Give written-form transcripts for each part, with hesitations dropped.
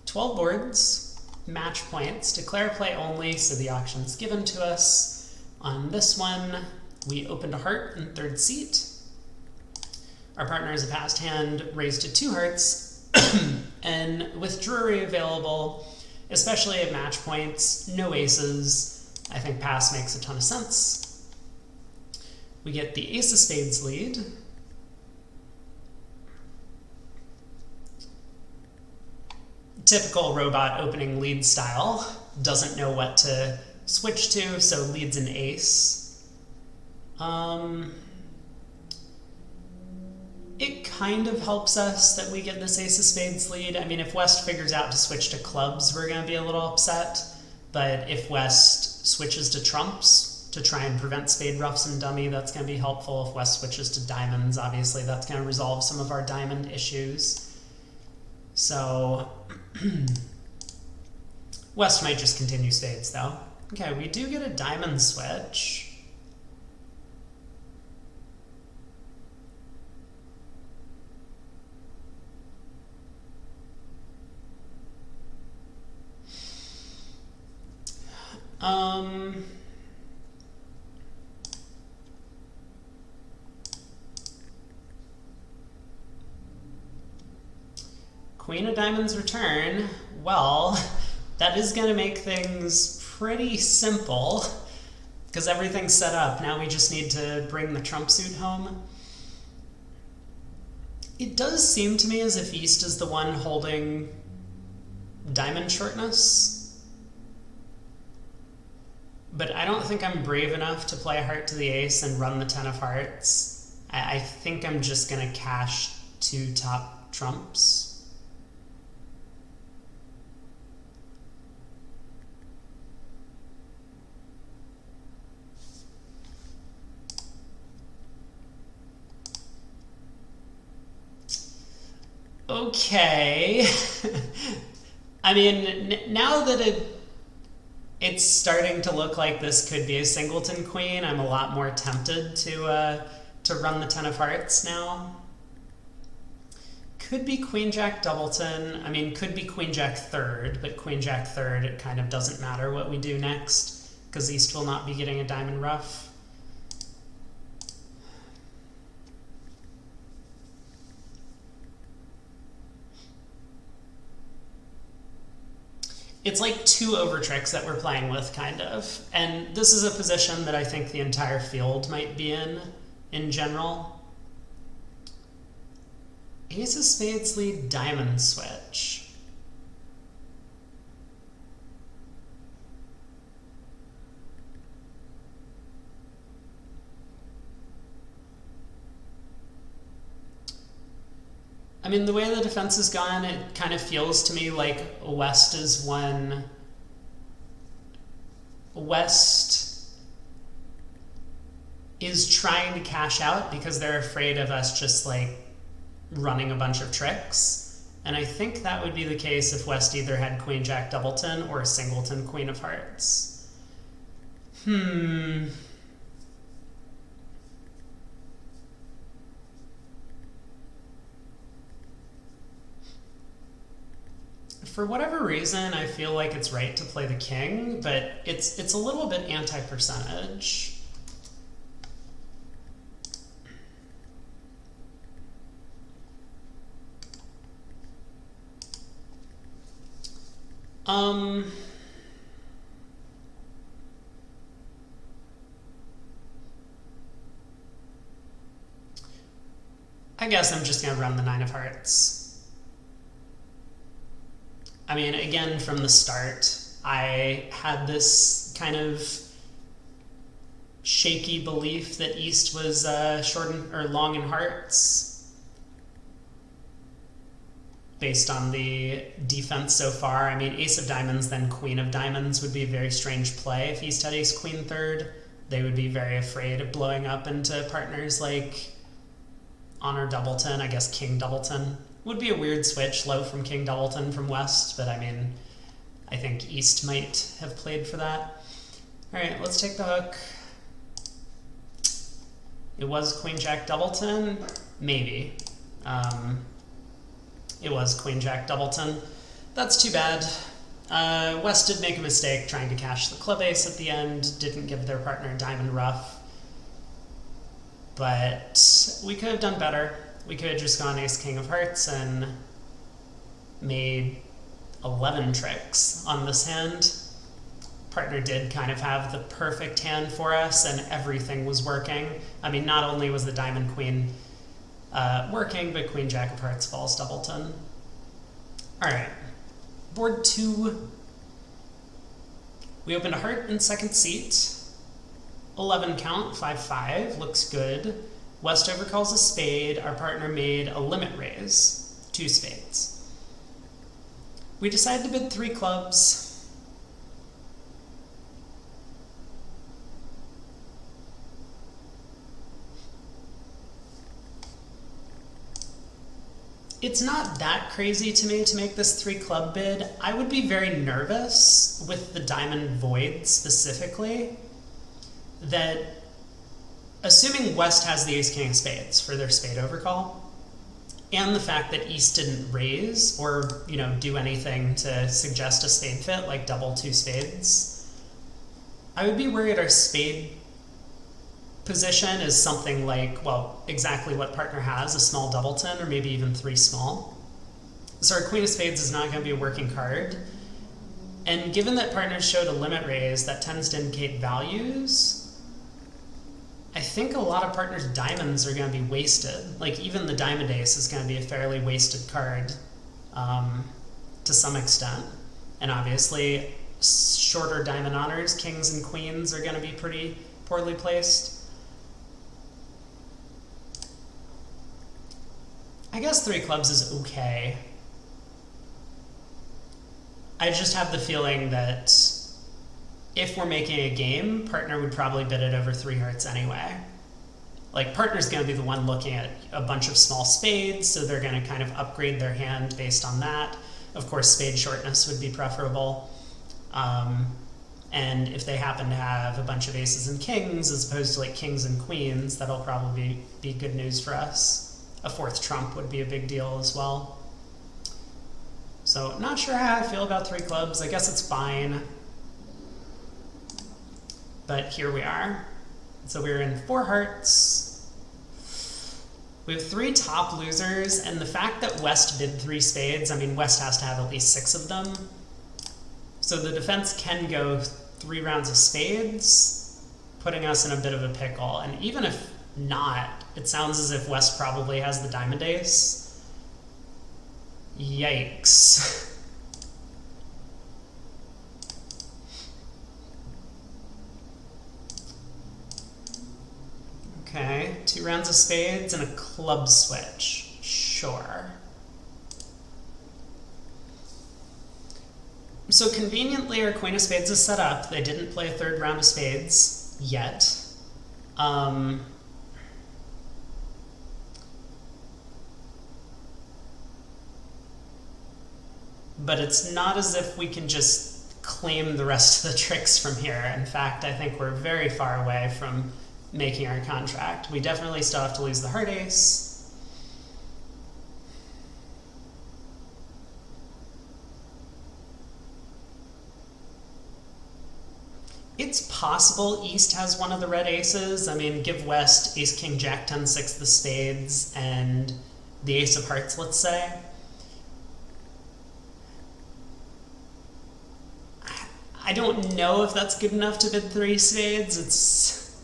12 boards, match points, declare play only, so the auction's given to us. On this one, we opened a heart in third seat. Our partner is a passed hand, raised to 2 hearts, and with Drury available, especially at match points, no aces, I think pass makes a ton of sense. We get the ace of spades lead. Typical robot opening lead style, doesn't know what to switch to, so leads an ace. It kind of helps us that we get this ace of spades lead. I mean, if West figures out to switch to clubs, we're going to be a little upset. But if West switches to trumps to try and prevent spade ruffs and dummy, that's going to be helpful. If West switches to diamonds, obviously that's going to resolve some of our diamond issues. So West might just continue spades, though. Okay, we do get a diamond switch. Queen of diamonds return. Well, that is going to make things pretty simple because everything's set up. Now we just need to bring the trump suit home. It does seem to me as if East is the one holding diamond shortness, but I don't think I'm brave enough to play a heart to the ace and run the 10 of hearts. I think I'm just going to cash 2 top trumps. Okay. I mean, now that it's starting to look like this could be a singleton queen, I'm a lot more tempted to run the 10 of hearts now. Could be queen jack doubleton. I mean, could be queen jack third, but queen jack third, it kind of doesn't matter what we do next because East will not be getting a diamond ruff. It's like 2 over tricks that we're playing with, kind of. And this is a position that I think the entire field might be in general. Ace of spades lead diamond switch. I mean, the way the defense has gone, it kind of feels to me like West is when West is trying to cash out because they're afraid of us just like running a bunch of tricks. And I think that would be the case if West either had queen jack doubleton or a singleton queen of hearts. For whatever reason, I feel like it's right to play the king, but it's a little bit anti-percentage. I guess I'm just going to run the 9 of hearts. I mean, again, from the start, I had this kind of shaky belief that East was long in hearts based on the defense so far. I mean, ace of diamonds, then queen of diamonds would be a very strange play. If East had ace queen third, they would be very afraid of blowing up into partners like honor doubleton, I guess king doubleton. Would be a weird switch, low from king doubleton from West, but I mean, I think East might have played for that. All right, let's take the hook. It was queen jack doubleton, maybe. It was queen jack doubleton. That's too bad. West did make a mistake trying to cash the club ace at the end, didn't give their partner diamond ruff. But we could have done better. We could have just gone ace king of hearts and made 11 tricks on this hand. Partner did kind of have the perfect hand for us and everything was working. I mean, not only was the diamond queen working, but queen jack of hearts falls doubleton. All right, board 2. We opened a heart in second seat. 11 count, 5-5, looks good. West overcalls a spade. Our partner made a limit raise, 2 spades. We decided to bid 3 clubs. It's not that crazy to me to make this 3 club bid. I would be very nervous with the diamond void specifically, that assuming West has the ace king of spades for their spade overcall, and the fact that East didn't raise or, you know, do anything to suggest a spade fit, like double 2 spades, I would be worried our spade position is something like, well, exactly what partner has, a small doubleton, or maybe even 3 small. So our queen of spades is not going to be a working card. And given that partners showed a limit raise, that tends to indicate values. I think a lot of partners' diamonds are going to be wasted. Like, even the diamond ace is going to be a fairly wasted card to some extent. And obviously, shorter diamond honors, kings and queens, are going to be pretty poorly placed. I guess 3 clubs is okay. I just have the feeling that if we're making a game, partner would probably bid it over 3 hearts anyway. Like, partner's going to be the one looking at a bunch of small spades, so they're going to kind of upgrade their hand based on that. Of course, spade shortness would be preferable. And if they happen to have a bunch of aces and kings, as opposed to like kings and queens, that'll probably be good news for us. A 4th trump would be a big deal as well. So not sure how I feel about 3 clubs. I guess it's fine. But here we are. So we're in 4 hearts. We have 3 top losers, and the fact that West bid 3 spades, I mean, West has to have at least 6 of them. So the defense can go 3 rounds of spades, putting us in a bit of a pickle. And even if not, it sounds as if West probably has the diamond ace. Yikes. Okay, 2 rounds of spades and a club switch. Sure. So conveniently, our queen of spades is set up. They didn't play a 3rd round of spades yet. But it's not as if we can just claim the rest of the tricks from here. In fact, I think we're very far away from making our contract. We definitely still have to lose the heart ace. It's possible East has one of the red aces. I mean, give West ace, king, jack, 10, 6, the spades, and the ace of hearts, let's say. I don't know if that's good enough to bid 3 spades. It's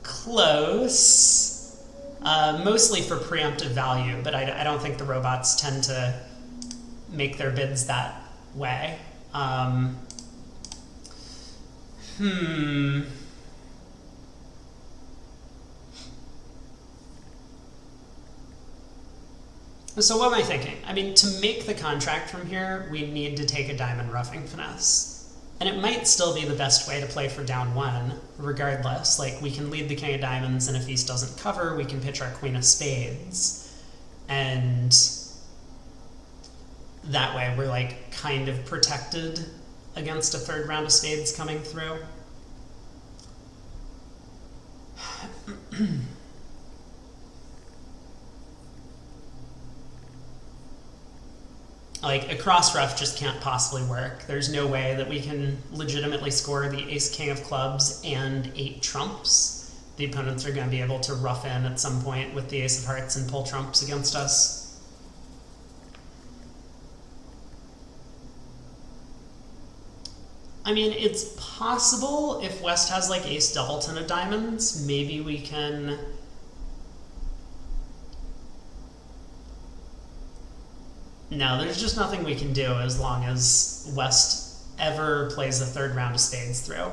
close. Mostly for preemptive value, but I don't think the robots tend to make their bids that way. So what am I thinking? I mean, to make the contract from here, we need to take a diamond roughing finesse. And it might still be the best way to play for down 1, regardless. Like, we can lead the king of diamonds, and if East doesn't cover, we can pitch our queen of spades. And that way, we're, like, kind of protected against a 3rd round of spades coming through. Like, a cross ruff just can't possibly work. There's no way that we can legitimately score the ace king of clubs and 8 trumps. The opponents are going to be able to rough in at some point with the ace of hearts and pull trumps against us. I mean, it's possible if West has like ace doubleton of diamonds, maybe we can... No, there's just nothing we can do as long as West ever plays the 3rd round of spades through.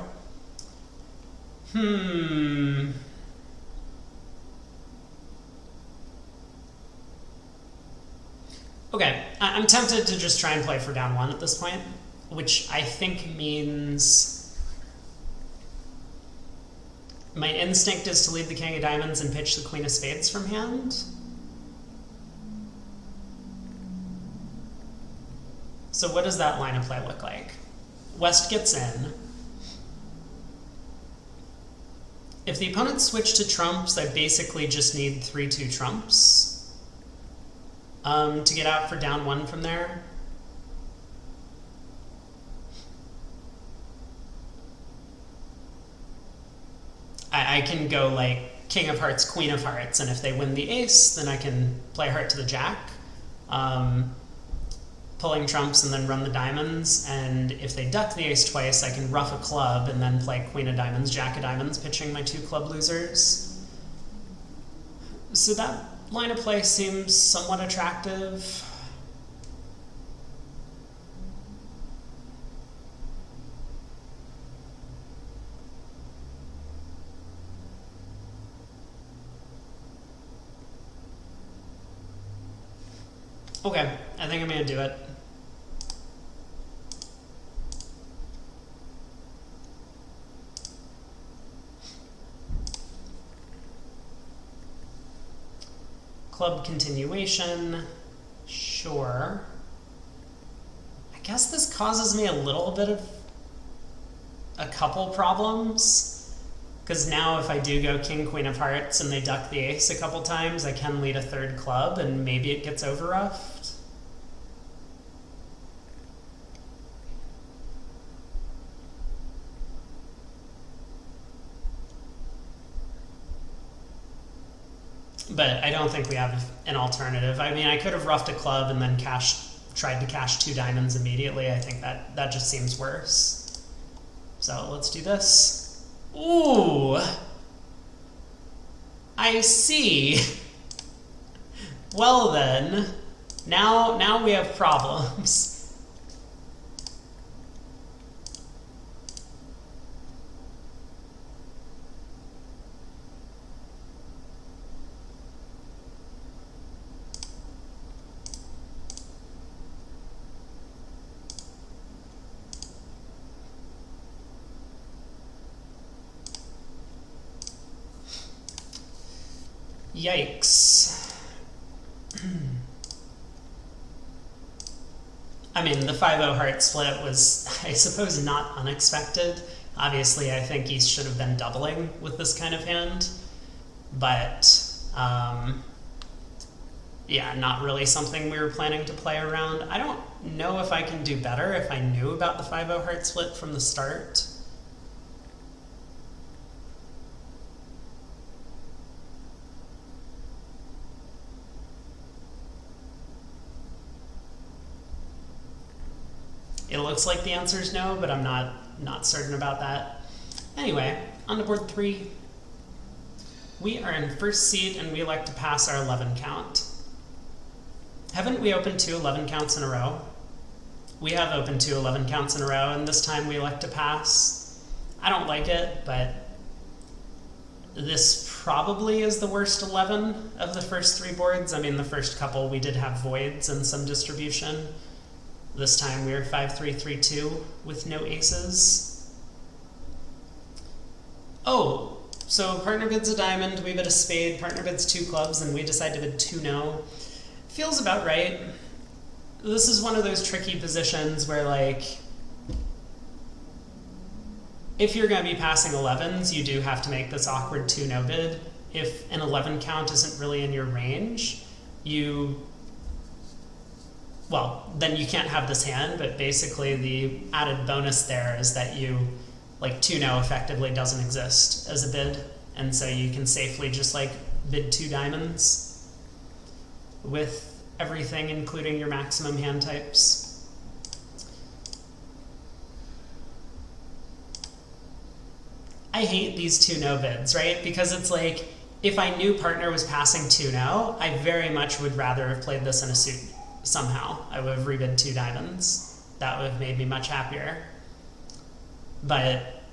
Okay, I'm tempted to just try and play for down 1 at this point, which I think means my instinct is to lead the king of diamonds and pitch the queen of spades from hand. So what does that line of play look like? West gets in. If the opponent switched to trumps, I basically just need 3-2 trumps to get out for down 1 from there. I can go like king of hearts, queen of hearts, and if they win the ace, then I can play heart to the jack. Pulling trumps and then run the diamonds, and if they duck the ace twice, I can ruff a club and then play queen of diamonds, jack of diamonds, pitching my 2 club losers. So that line of play seems somewhat attractive. Okay, I think I'm gonna do it. Club continuation, sure. I guess this causes me a little bit of a couple problems, because now if I do go king, queen of hearts and they duck the ace a couple times, I can lead a 3rd club and maybe it gets overruffed. But I don't think we have an alternative. I mean, I could have roughed a club and then tried to cash 2 diamonds immediately. I think that just seems worse. So let's do this. Ooh! I see. Well then, now we have problems. Yikes. I mean, the 5-0 heart split was, I suppose, not unexpected. Obviously, I think East should have been doubling with this kind of hand. But, yeah, not really something we were planning to play around. I don't know if I can do better if I knew about the 5-0 heart split from the start. It looks like the answer is no, but I'm not certain about that. Anyway, on to board 3. We are in first seat and we elect to pass our 11 count. Haven't we opened 2 11 counts in a row? We have opened 2 11 counts in a row, and this time we elect to pass. I don't like it, but this probably is the worst 11 of the first 3 boards. I mean, the first couple we did have voids and some distribution. This time we are 5-3-3-2 with no aces. Oh, so partner bids a diamond, we bid a spade, partner bids 2 clubs, and we decide to bid 2 no. Feels about right. This is one of those tricky positions where, like, if you're going to be passing 11s, you do have to make this awkward 2 no bid. If an 11 count isn't really in your range, you well, then you can't have this hand, but basically the added bonus there is that you, like 2-no effectively doesn't exist as a bid, and so you can safely just like bid 2 diamonds with everything, including your maximum hand types. I hate these 2-no bids, right? Because it's like, if I knew partner was passing 2-no, I very much would rather have played this in a suit somehow. I would have rebid 2 diamonds. That would have made me much happier. But,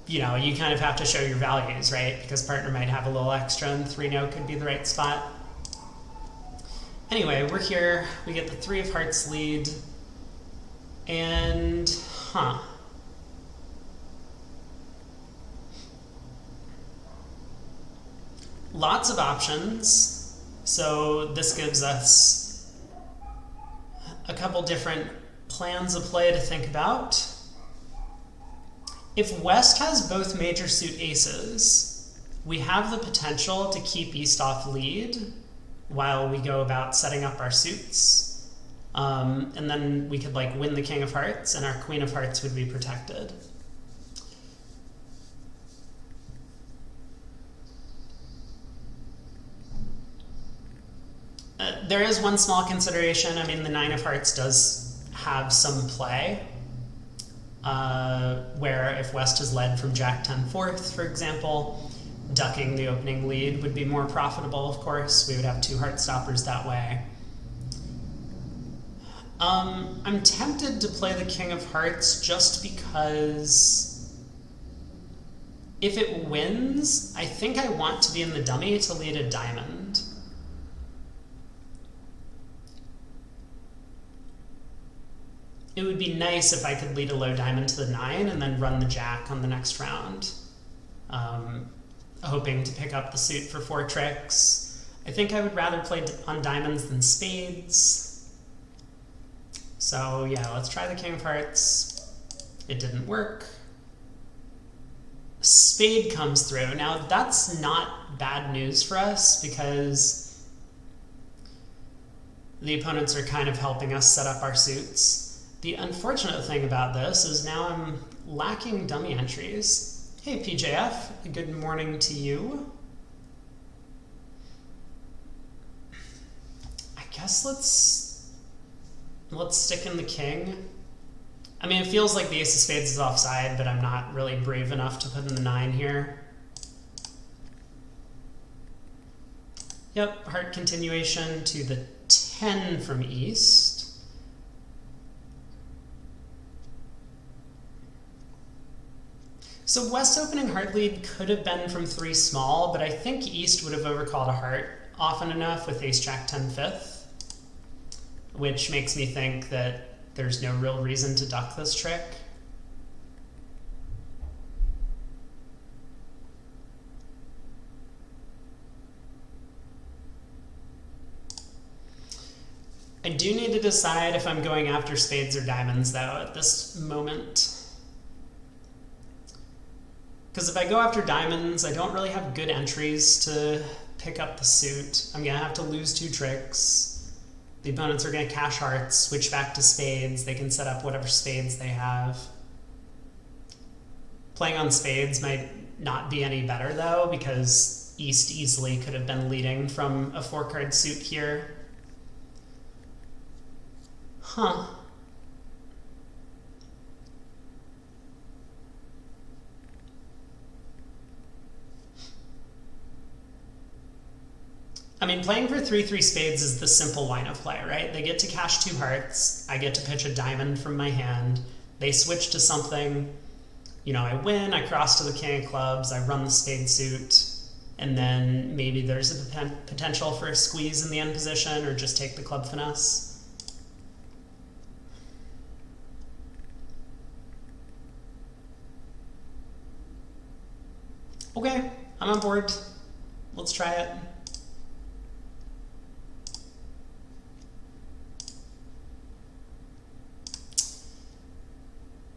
you know, you kind of have to show your values, right? Because partner might have a little extra and 3-no could be the right spot. Anyway, we're here. We get the 3 of hearts lead. And, lots of options. So this gives us a couple different plans of play to think about. If West has both major suit aces, we have the potential to keep East off lead while we go about setting up our suits. And then we could like win the King of Hearts and our Queen of Hearts would be protected. There is one small consideration. I mean, the 9 of Hearts does have some play, where if West has led from Jack 10 fourth, for example, ducking the opening lead would be more profitable, of course. We would have 2 heart stoppers that way. I'm tempted to play the King of Hearts just because if it wins, I think I want to be in the dummy to lead a diamond. It would be nice if I could lead a low diamond to the 9 and then run the Jack on the next round, hoping to pick up the suit for 4 tricks. I think I would rather play on diamonds than spades. So yeah, let's try the King of Hearts. It didn't work. Spade comes through. Now that's not bad news for us because the opponents are kind of helping us set up our suits. The unfortunate thing about this is now I'm lacking dummy entries. Hey PJF, good morning to you. I guess let's stick in the king. I mean, it feels like the ace of spades is offside, but I'm not really brave enough to put in the 9 here. Yep, heart continuation to the 10 from East. So West opening heart lead could have been from 3 small, but I think East would have overcalled a heart often enough with ace jack 10 fifth, which makes me think that there's no real reason to duck this trick. I do need to decide if I'm going after spades or diamonds though at this moment. Because if I go after diamonds, I don't really have good entries to pick up the suit. I'm going to have to lose 2 tricks. The opponents are going to cash hearts, switch back to spades. They can set up whatever spades they have. Playing on spades might not be any better though, because East easily could have been leading from a 4-card suit here. Huh. I mean, playing for 3-3 spades is the simple line of play, right? They get to cash 2 hearts, I get to pitch a diamond from my hand, they switch to something, you know, I win, I cross to the king of clubs, I run the spade suit, and then maybe there's a potential for a squeeze in the end position or just take the club finesse. Okay, I'm on board. Let's try it.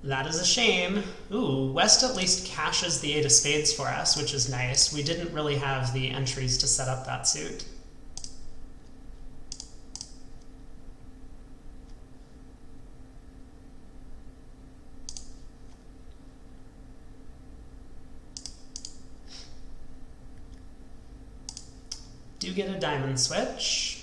That is a shame. Ooh, West at least cashes the 8 of spades for us, which is nice. We didn't really have the entries to set up that suit. get a diamond switch.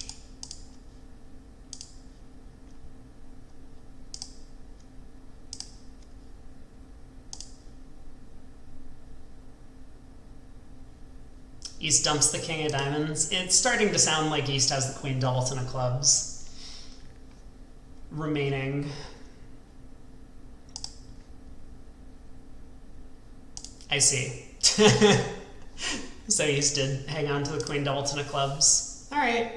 East dumps the king of diamonds. It's starting to sound like East has the queen doubleton of clubs remaining. I see. So East did hang on to the queen doubleton of clubs. All right,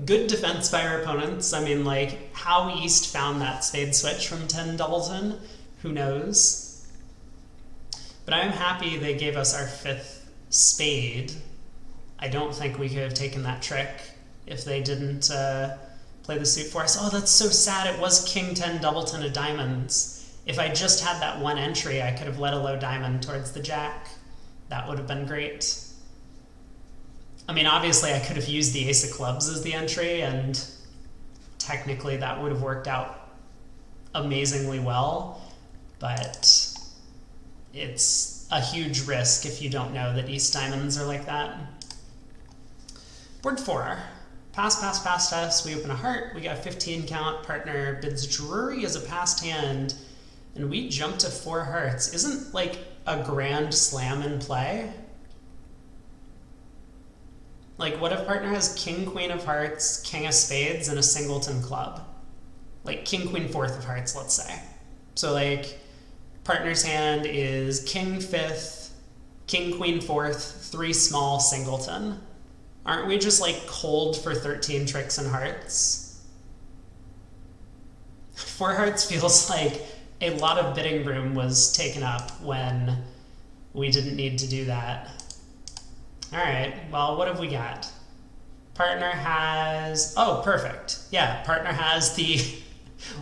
good defense by our opponents. I mean, like, how East found that spade switch from 10 doubleton, who knows? But I'm happy they gave us our 5th spade. I don't think we could have taken that trick if they didn't play the suit for us. Oh, that's so sad. It was king 10 doubleton of diamonds. If I just had that one entry, I could have led a low diamond towards the jack. That would have been great. I mean, obviously I could have used the ace of clubs as the entry, and technically that would have worked out amazingly well, but it's a huge risk if you don't know that East diamonds are like that. Board 4. Pass, pass, pass us. We open a heart. We got a 15 count. Partner bids Drury as a passed hand, and we jump to 4 hearts. Isn't like a grand slam in play? Like, what if partner has king, queen of hearts, king of spades, and a singleton club? Like king, queen, 4th of hearts, let's say. So like, partner's hand is king 5th, king, queen 4th, 3 small, singleton. Aren't we just like cold for 13 tricks and hearts? 4 hearts feels like a lot of bidding room was taken up when we didn't need to do that. All right, well, what have we got? Partner has, oh, perfect. Yeah, partner has the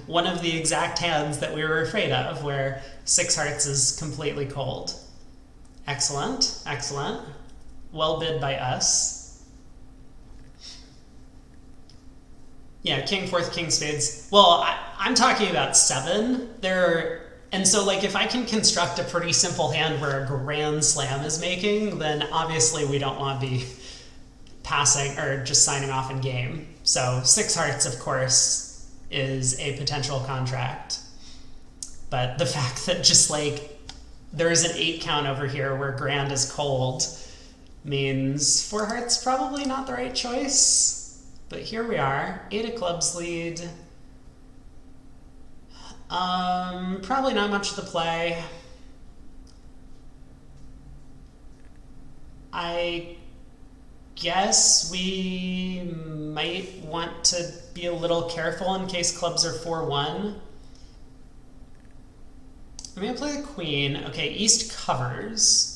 one of the exact hands that we were afraid of, where 6 hearts is completely cold. Excellent, excellent. Well bid by us. Yeah, king 4th, king spades. Well, I'm talking about 7. And so like if I can construct a pretty simple hand where a grand slam is making, then obviously we don't want to be passing or just signing off in game. So 6 hearts, of course, is a potential contract. But the fact that just like there is an 8 count over here where grand is cold means 4 hearts probably not the right choice. But here we are, 8 of clubs lead. Probably not much of the play. I guess we might want to be a little careful in case clubs are 4-1. I'm gonna play the queen. Okay, East covers.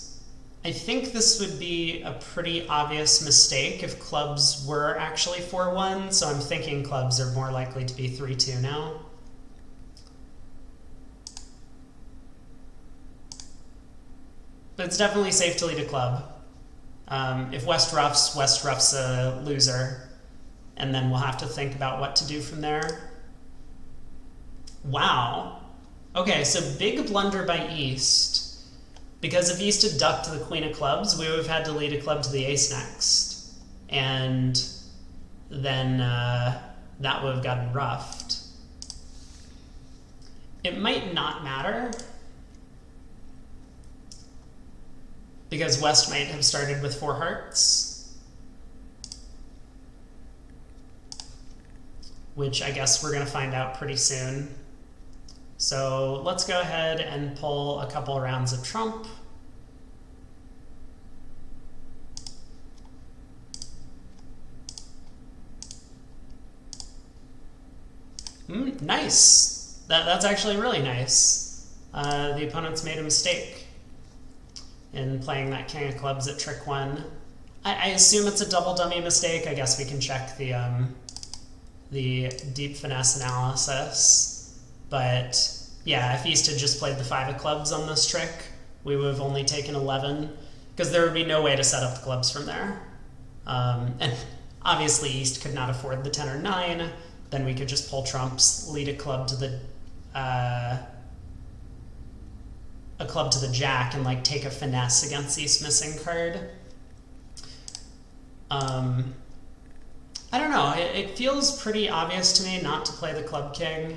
I think this would be a pretty obvious mistake if clubs were actually 4-1, so I'm thinking clubs are more likely to be 3-2 now. But it's definitely safe to lead a club. If West ruffs a loser, and then we'll have to think about what to do from there. Wow. Okay, so big blunder by East. Because if East had ducked the queen of clubs, we would have had to lead a club to the ace next. And then that would have gotten roughed. It might not matter, because West might have started with 4 hearts, which I guess we're going to find out pretty soon. So let's go ahead and pull a couple rounds of trump. Nice. That's actually really nice. The opponent's made a mistake in playing that king of clubs at trick 1. I assume it's a double dummy mistake. I guess we can check the deep finesse analysis. But yeah, if East had just played the 5 of clubs on this trick, we would have only taken 11, because there would be no way to set up the clubs from there. And obviously East could not afford the 10 or 9. Then we could just pull trumps, lead a club to the jack, and like take a finesse against East's missing card. I don't know, it feels pretty obvious to me not to play the club king.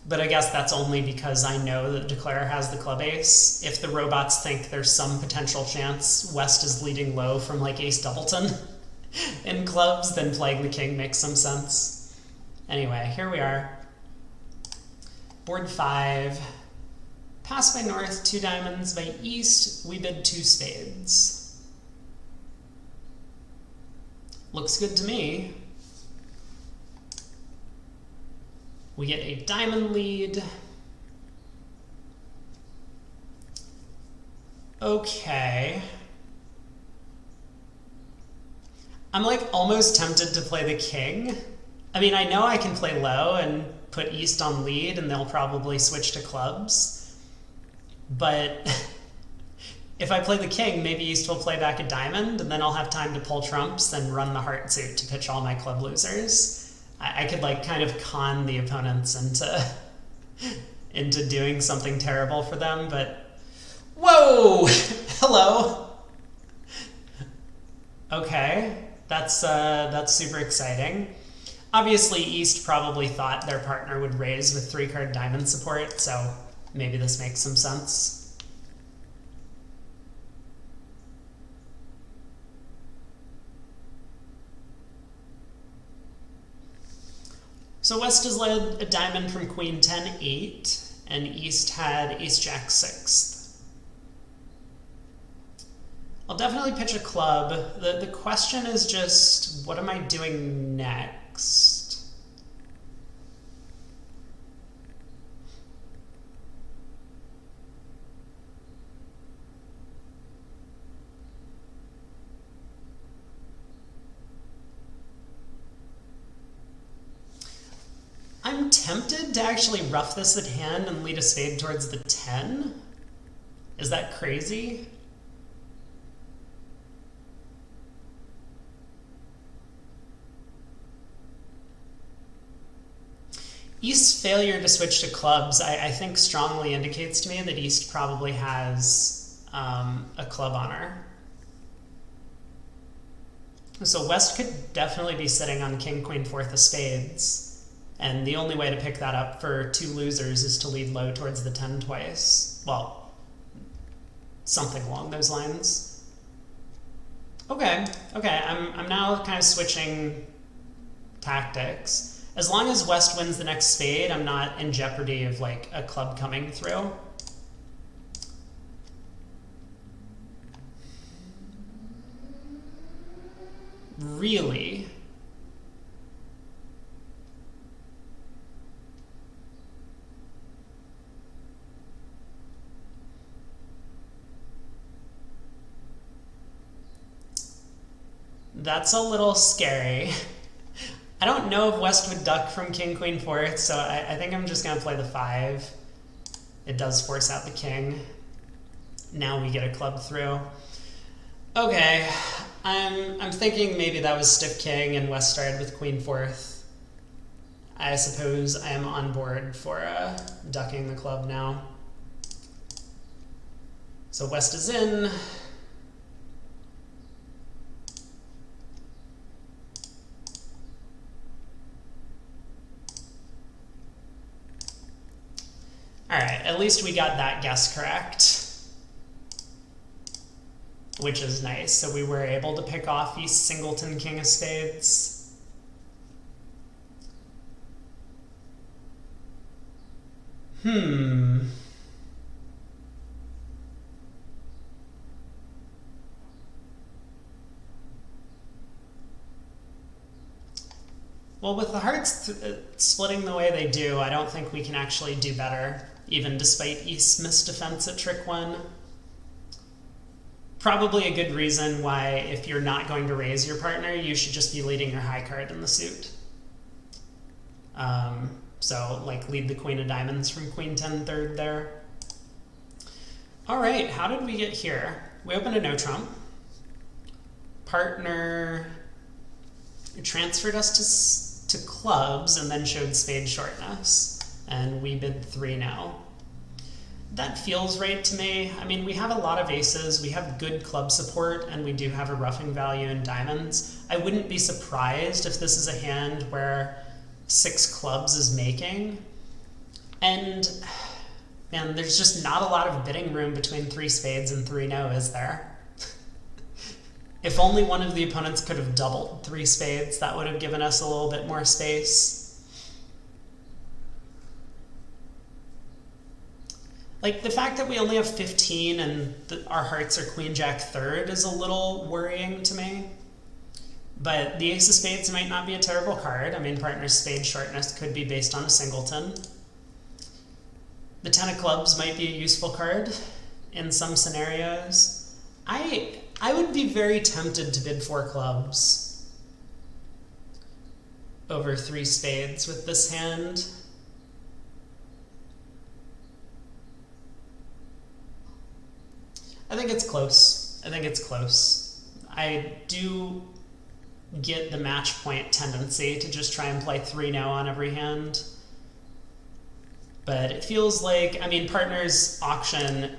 But I guess that's only because I know that Declare has the club ace. If the robots think there's some potential chance West is leading low from like ace doubleton in clubs, then playing the king makes some sense. Anyway, here we are. Board 5. Pass by north, 2 diamonds. By east, we bid 2 spades. Looks good to me. We get a diamond lead. Okay. I'm like almost tempted to play the king. I mean, I know I can play low and put east on lead and they'll probably switch to clubs. But if I play the king, maybe east will play back a diamond and then I'll have time to pull trumps and run the heart suit to pitch all my club losers. I could like kind of con the opponents into doing something terrible for them, but whoa, hello. Okay, that's super exciting. Obviously, East probably thought their partner would raise with 3-card diamond support, so maybe this makes some sense. So West has led a diamond from Queen 10-8, and East had Ace Jack 6th. I'll definitely pitch a club. The question is just, what am I doing next? I'm tempted to actually rough this at hand and lead a spade towards the 10. Is that crazy? East's failure to switch to clubs, I think, strongly indicates to me that East probably has a club honor. So West could definitely be sitting on King, Queen, 4th of spades. And the only way to pick that up for 2 losers is to lead low towards the 10 twice. Well, something along those lines. Okay, I'm now kind of switching tactics. As long as West wins the next spade, I'm not in jeopardy of like a club coming through. Really? That's a little scary. I don't know if West would duck from King, Queen, 4th, so I think I'm just going to play the 5. It does force out the king. Now we get a club through. Okay, I'm thinking maybe that was stiff king and West started with Queen, 4th. I suppose I am on board for ducking the club now. So West is in. All right, at least we got that guess correct, which is nice. So we were able to pick off East Singleton, King of Spades. Well, with the hearts splitting the way they do, I don't think we can actually do better, even despite East's missed defense at trick 1. Probably a good reason why, if you're not going to raise your partner, you should just be leading your high card in the suit. So, like, lead the Queen of Diamonds from Queen 10 3rd there. All right, how did we get here? We opened a no trump. Partner transferred us to clubs and then showed spade shortness. And we bid 3 now. That feels right to me. I mean, we have a lot of aces, we have good club support, and we do have a roughing value in diamonds. I wouldn't be surprised if this is a hand where 6 clubs is making. And, man, there's just not a lot of bidding room between 3 spades and 3 no, is there? If only one of the opponents could have doubled 3 spades, that would have given us a little bit more space. Like, the fact that we only have 15 and our hearts are queen jack third is a little worrying to me. But the ace of spades might not be a terrible card. I mean, partner's spade shortness could be based on a singleton. The 10 of clubs might be a useful card in some scenarios. I would be very tempted to bid 4 clubs over 3 spades with this hand. I think it's close. I think it's close. I do get the match point tendency to just try and play 3 no on every hand. But it feels like, I mean, partner's auction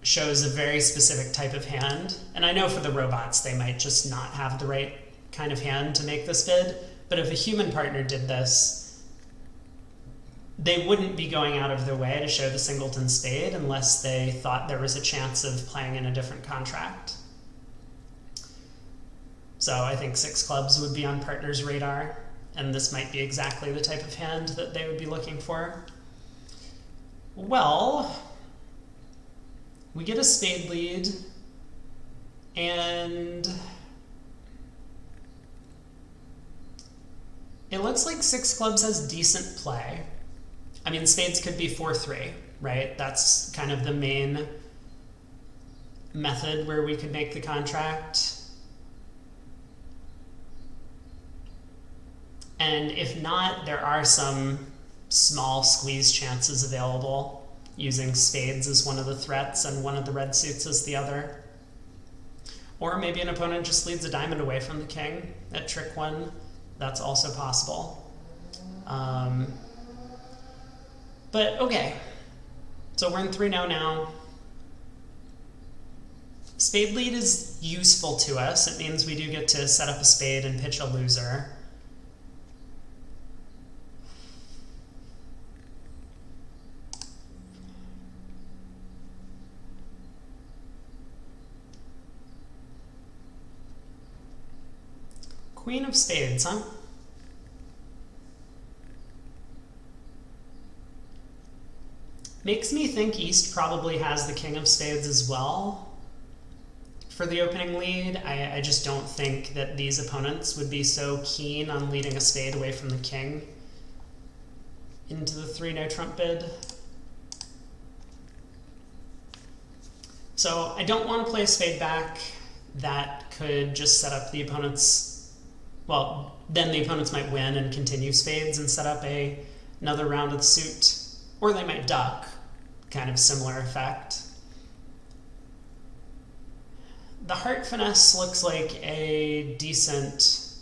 shows a very specific type of hand. And I know for the robots, they might just not have the right kind of hand to make this bid. But if a human partner did this, they wouldn't be going out of their way to show the singleton spade unless they thought there was a chance of playing in a different contract. So I think 6 clubs would be on partner's radar, and this might be exactly the type of hand that they would be looking for. Well, we get a spade lead, and it looks like 6 clubs has decent play. I mean, spades could be 4-3, right? That's kind of the main method where we could make the contract. And if not, there are some small squeeze chances available, using spades as one of the threats and one of the red suits as the other. Or maybe an opponent just leads a diamond away from the king at trick 1. That's also possible. But okay, so we're in 3 no now. Spade lead is useful to us. It means we do get to set up a spade and pitch a loser. Queen of spades, huh? Makes me think East probably has the king of spades as well for the opening lead. I just don't think that these opponents would be so keen on leading a spade away from the king into the 3 no trump bid. So I don't want to play a spade back. That could just set up the opponent's, well, then the opponents might win and continue spades and set up another round of the suit. Or they might duck, kind of similar effect. The heart finesse looks like a decent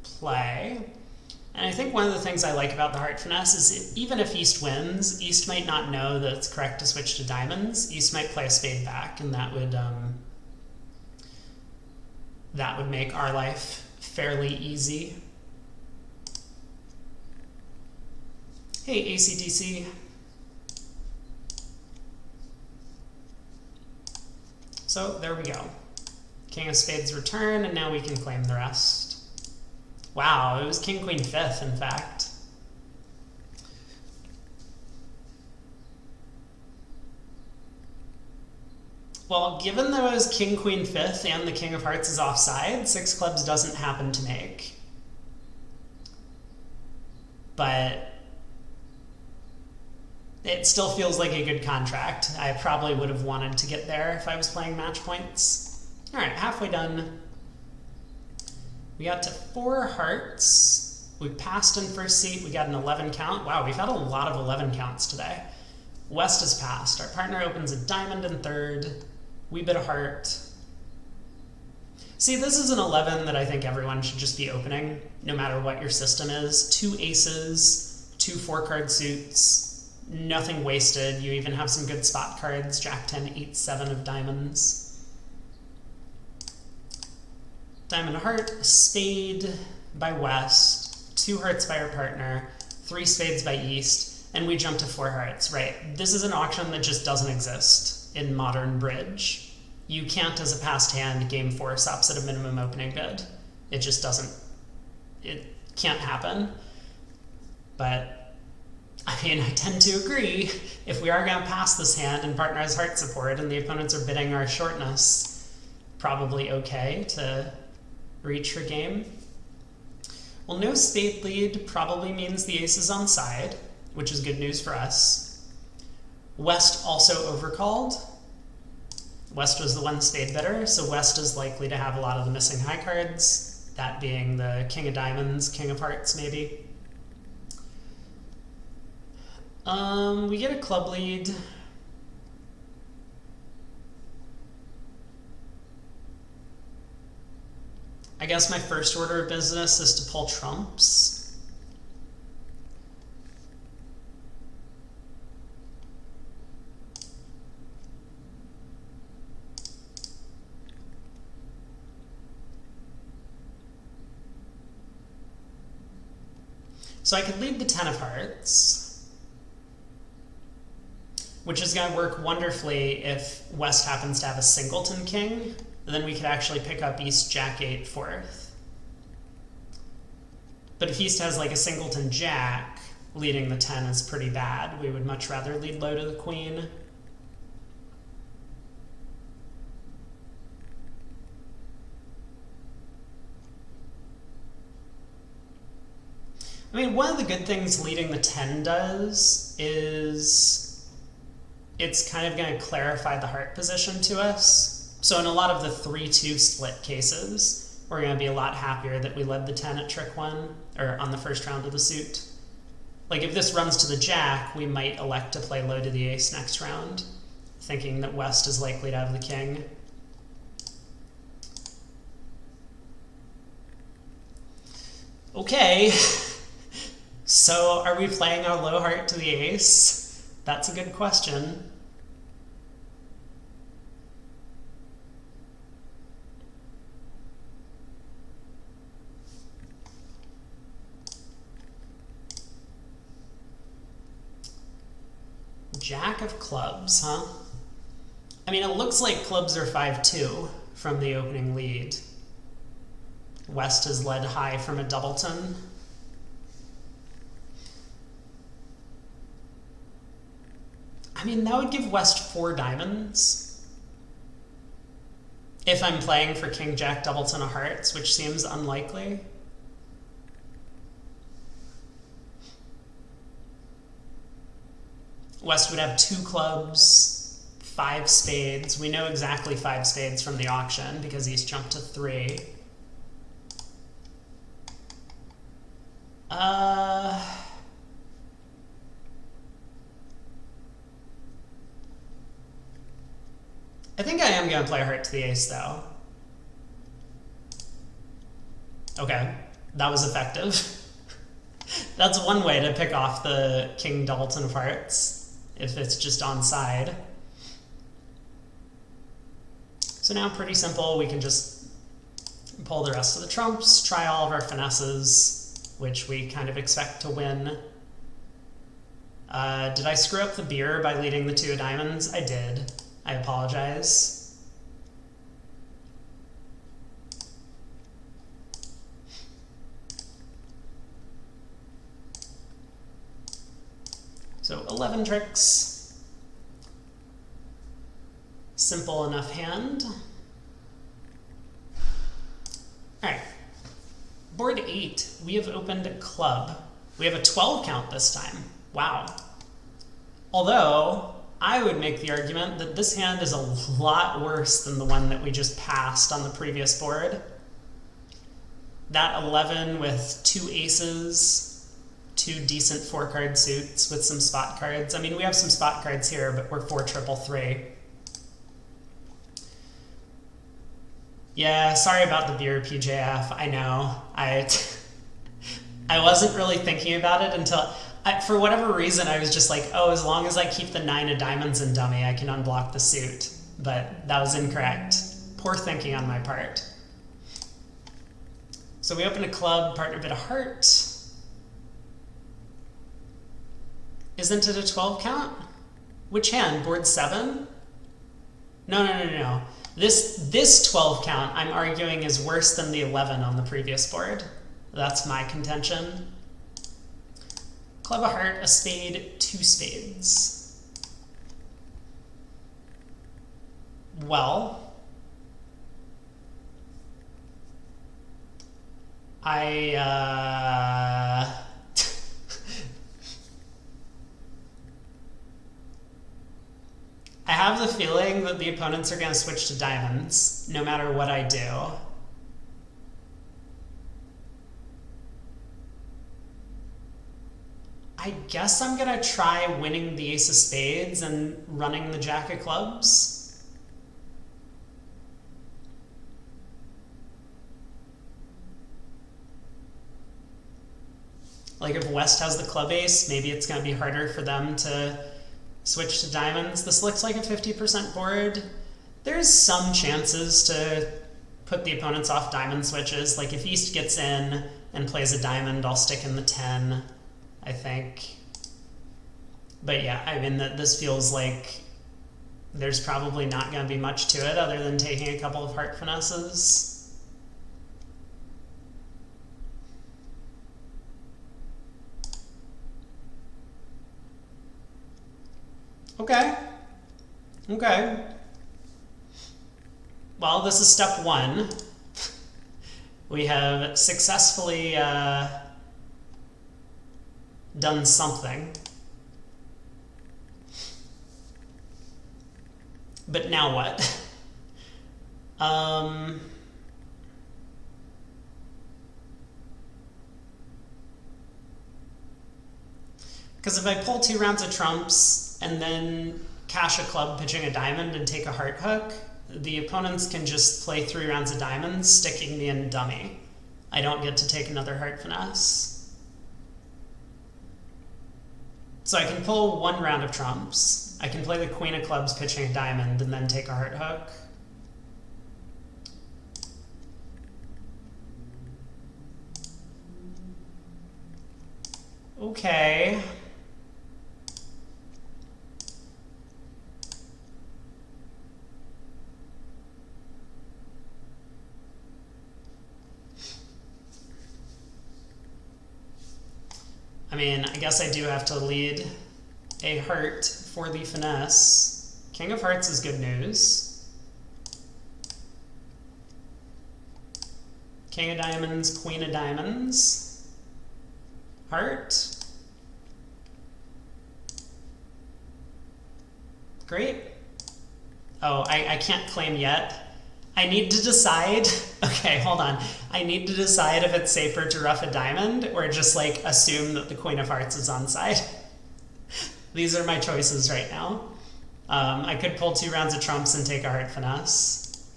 play. And I think one of the things I like about the heart finesse is even if East wins, East might not know that it's correct to switch to diamonds. East might play a spade back, and that would make our life fairly easy. Hey, AC/DC. So there we go. King of spades return, and now we can claim the rest. Wow, it was king queen fifth, in fact. Well, given that it was king queen fifth and the king of hearts is offside, 6 clubs doesn't happen to make. But it still feels like a good contract. I probably would have wanted to get there if I was playing match points. All right, halfway done. We got to 4 hearts. We passed in first seat. We got an 11 count. Wow, we've had a lot of 11 counts today. West has passed. Our partner opens a diamond in third. We bid a heart. See, this is an 11 that I think everyone should just be opening, no matter what your system is. 2 aces, 2 4-card suits. nothing wasted. You even have some good spot cards. Jack 10, 8, 7 of diamonds. Diamond heart, a spade by West, 2 hearts by our partner, 3 spades by East, and we jump to 4 hearts. Right, this is an auction that just doesn't exist in modern bridge. You can't, as a passed hand, game 4 stops at a minimum opening bid. It just doesn't, it can't happen. But, I mean, I tend to agree. If we are going to pass this hand and partner has heart support and the opponents are bidding our shortness, probably okay to reach for game. Well, no spade lead probably means the ace is on side, which is good news for us. West also overcalled. West was the one spade bidder, so West is likely to have a lot of the missing high cards, that being the king of diamonds, king of hearts maybe. We get a club lead. I guess my first order of business is to pull trumps. So I could lead the 10 of hearts, which is going to work wonderfully if West happens to have a singleton king. Then we could actually pick up East Jack 8 4th. But if East has like a singleton Jack, leading the 10 is pretty bad. We would much rather lead low to the queen. I mean, one of the good things leading the 10 does is it's kind of going to clarify the heart position to us. So in a lot of the 3-2 split cases, we're going to be a lot happier that we led the 10 at trick 1, or on the first round of the suit. Like if this runs to the Jack, we might elect to play low to the ace next round, thinking that West is likely to have the king. Okay, so are we playing our low heart to the ace? That's a good question. Jack of clubs, huh? I mean, it looks like clubs are 5-2 from the opening lead. West has led high from a doubleton. I mean, that would give West 4 diamonds. If I'm playing for King Jack doubleton of hearts, which seems unlikely. West would have 2 clubs, 5 spades. We know exactly 5 spades from the auction because he's jumped to 3. I think I am going to play heart to the ace, though. Okay, that was effective. That's one way to pick off the king doubleton of hearts, if it's just on side. So now pretty simple, we can just pull the rest of the trumps, try all of our finesses, which we kind of expect to win. Did I screw up the beer by leading the 2 of diamonds? I did. I apologize. So 11 tricks. Simple enough hand. All right. Board 8, we have opened a club. We have a 12 count this time. Wow. Although, I would make the argument that this hand is a lot worse than the one that we just passed on the previous board. That 11 with 2 aces, 2 decent 4-card suits with some spot cards. I mean, we have some spot cards here, but we're 4-3-3. Yeah, sorry about the beer, PJF. I know. I wasn't really thinking about it until For whatever reason, I was just like, oh, as long as I keep the 9 of diamonds in dummy, I can unblock the suit. But that was incorrect. Poor thinking on my part. So we open a club, partner bid a heart. Isn't it a 12 count? Which hand? Board 7? No. This 12 count, I'm arguing, is worse than the 11 on the previous board. That's my contention. Club, a heart, a spade, 2 spades. Well, I have the feeling that the opponents are going to switch to diamonds, no matter what I do. I guess I'm going to try winning the ace of spades and running the jack of clubs. Like if West has the club ace, maybe it's going to be harder for them to switch to diamonds. This looks like a 50% board. There's some chances to put the opponents off diamond switches. Like if East gets in and plays a diamond, I'll stick in the 10, I think. But yeah, I mean, this feels like there's probably not going to be much to it other than taking a couple of heart finesses. Okay. Well, this is step 1. We have successfully done something. But now what? Because if I pull 2 rounds of trumps and then cash a club pitching a diamond and take a heart hook, the opponents can just play 3 rounds of diamonds, sticking me in dummy. I don't get to take another heart finesse. So I can pull 1 round of trumps. I can play the queen of clubs pitching a diamond and then take a heart hook. Okay. I mean, I guess I do have to lead a heart for the finesse. King of hearts is good news. King of diamonds, queen of diamonds. Heart. Great. Oh, I can't claim yet. I need to decide. Okay, hold on. I need to decide if it's safer to rough a diamond or just like assume that the queen of hearts is on side. These are my choices right now. I could pull 2 rounds of trumps and take a heart finesse.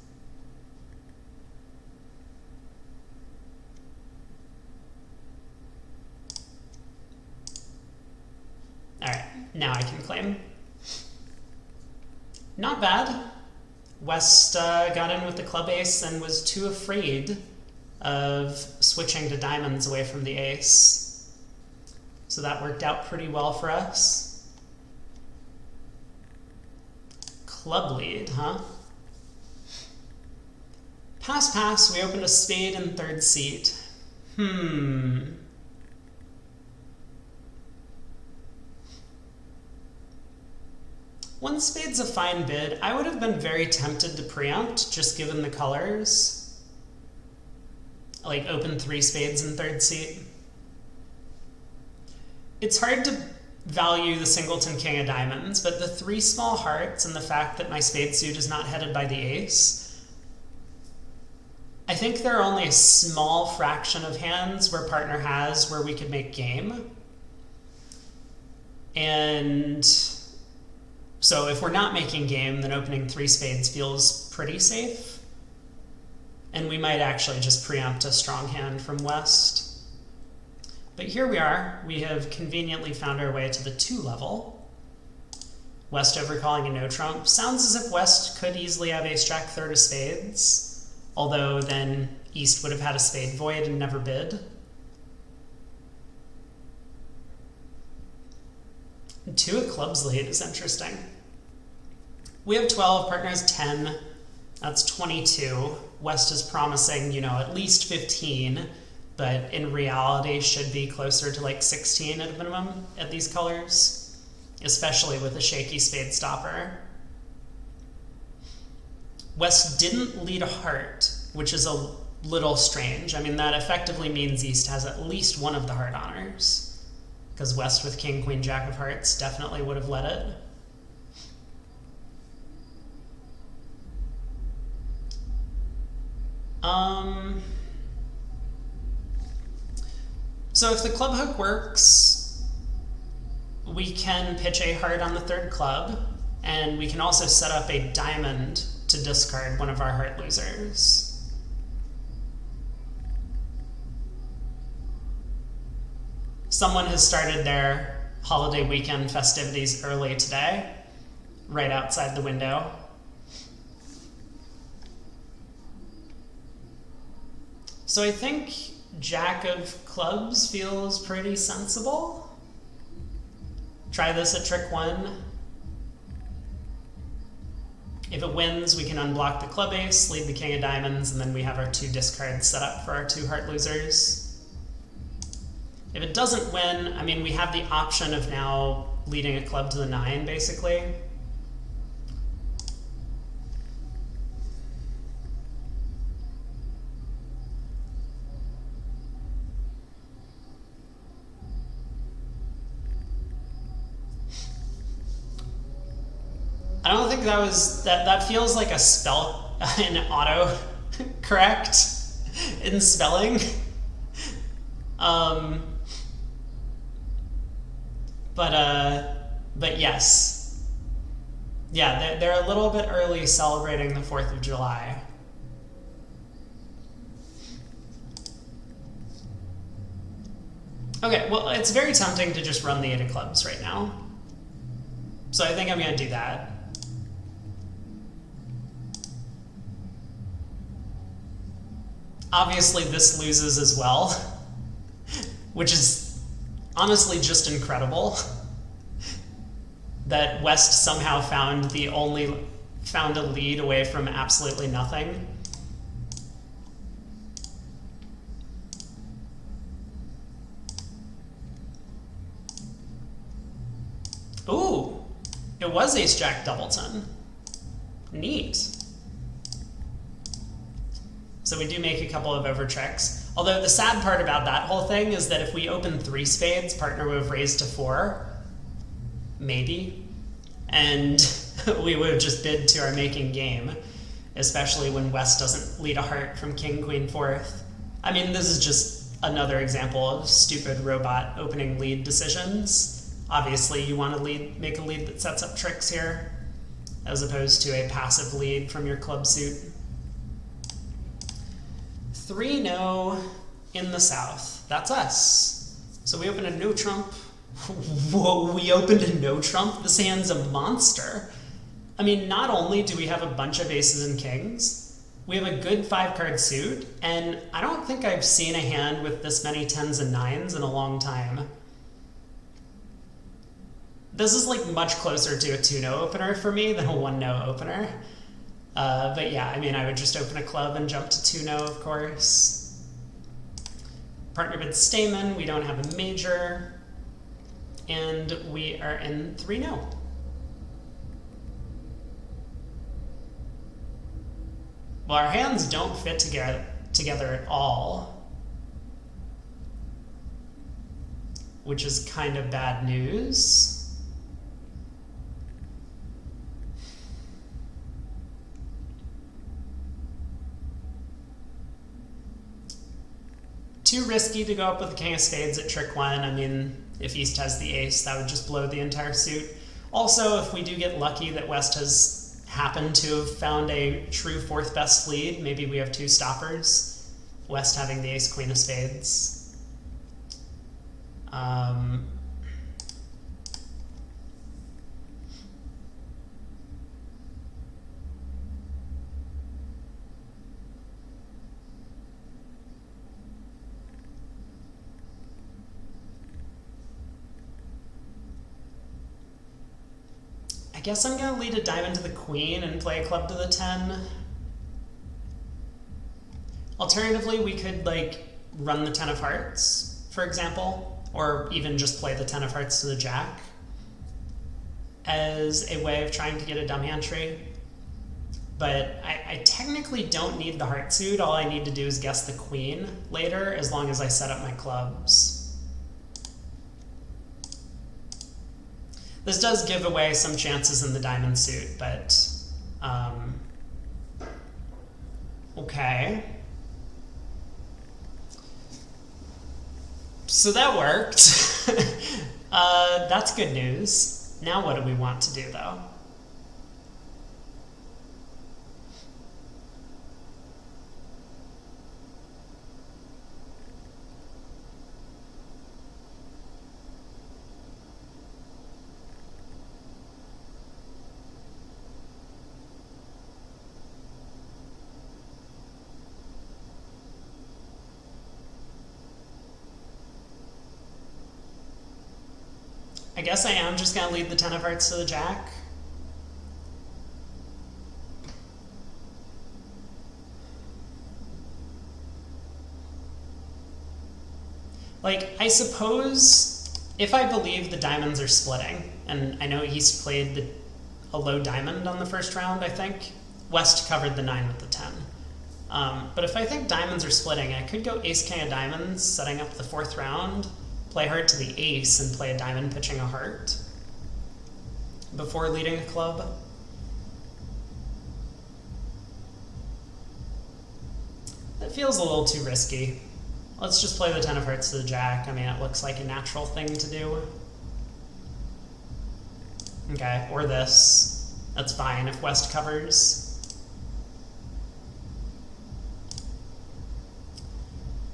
All right, now I can claim. Not bad. West got in with the club ace and was too afraid of switching to diamonds away from the ace. So that worked out pretty well for us. Club lead, huh? Pass, pass, we opened a spade in 3rd seat. One spade's a fine bid. I would have been very tempted to preempt, just given the colors. Like open 3 spades in 3rd seat. It's hard to value the singleton king of diamonds, but the 3 small hearts and the fact that my spade suit is not headed by the ace, I think there are only a small fraction of hands where partner has where we could make game. And so if we're not making game, then opening 3 spades feels pretty safe. And we might actually just preempt a strong hand from West. But here we are. We have conveniently found our way to the 2 level. West overcalling a no trump. Sounds as if West could easily have ace jack third of spades, although then East would have had a spade void and never bid. 2 of clubs lead is interesting. We have 12, partner has 10. That's 22. West is promising, you know, at least 15, but in reality should be closer to like 16 at a minimum at these colors, especially with a shaky spade stopper. West didn't lead a heart, which is a little strange. I mean, that effectively means East has at least one of the heart honors, because West with king, queen, jack of hearts definitely would have led it. So if the club hook works, we can pitch a heart on the 3rd club, and we can also set up a diamond to discard one of our heart losers. Someone has started their holiday weekend festivities early today, right outside the window. So I think jack of clubs feels pretty sensible. Try this at trick 1. If it wins, we can unblock the club ace, lead the king of diamonds, and then we have our 2 discards set up for our 2 heart losers. If it doesn't win, I mean, we have the option of now leading a club to the 9, basically. I don't think that was, that feels like a spell, an auto correct in spelling. But yes. Yeah, they're a little bit early celebrating the 4th of July. Okay, well, it's very tempting to just run the 8 of clubs right now. So I think I'm going to do that. Obviously, this loses as well, which is honestly just incredible that West somehow found a lead away from absolutely nothing. Ooh, it was ace-jack doubleton. Neat. So we do make a couple of overchecks. Although the sad part about that whole thing is that if we open 3 spades, partner would have raised to 4, maybe, and we would have just bid to our making game, especially when West doesn't lead a heart from king, queen, 4th. I mean, this is just another example of stupid robot opening lead decisions. Obviously, you want to make a lead that sets up tricks here, as opposed to a passive lead from your club suit. 3-no in the south. That's us. So we open a no trump. Whoa, we opened a no trump? This hand's a monster. I mean, not only do we have a bunch of aces and kings, we have a good 5-card suit, and I don't think I've seen a hand with this many 10s and 9s in a long time. This is like much closer to a 2-no opener for me than a 1-no opener. But yeah, I mean, I would just open a club and jump to 2-no, of course. Partner bids Stayman, we don't have a major, and we are in 3-no. Well, our hands don't fit together at all, which is kind of bad news. Too risky to go up with the king of spades at trick 1. I mean, if East has the ace, that would just blow the entire suit. Also, if we do get lucky that West has happened to have found a true 4th best lead, maybe we have 2 stoppers, West having the ace, queen of spades. Um, I guess I'm going to lead a diamond to the queen and play a club to the 10. Alternatively, we could like run the 10 of hearts, for example, or even just play the 10 of hearts to the jack as a way of trying to get a dumb hand tree. But I technically don't need the heart suit. All I need to do is guess the queen later, as long as I set up my clubs. This does give away some chances in the diamond suit, but okay. So that worked. That's good news. Now what do we want to do, though? I guess I am just going to lead the 10 of hearts to the jack. Like, I suppose if I believe the diamonds are splitting, and I know East played a low diamond on the first round, I think. West covered the 9 with the 10. But if I think diamonds are splitting, I could go ace, king of diamonds, setting up the 4th round, play heart to the ace, and play a diamond pitching a heart before leading a club. That feels a little too risky. Let's just play the 10 of hearts to the jack. I mean, it looks like a natural thing to do. Okay, or this. That's fine if West covers.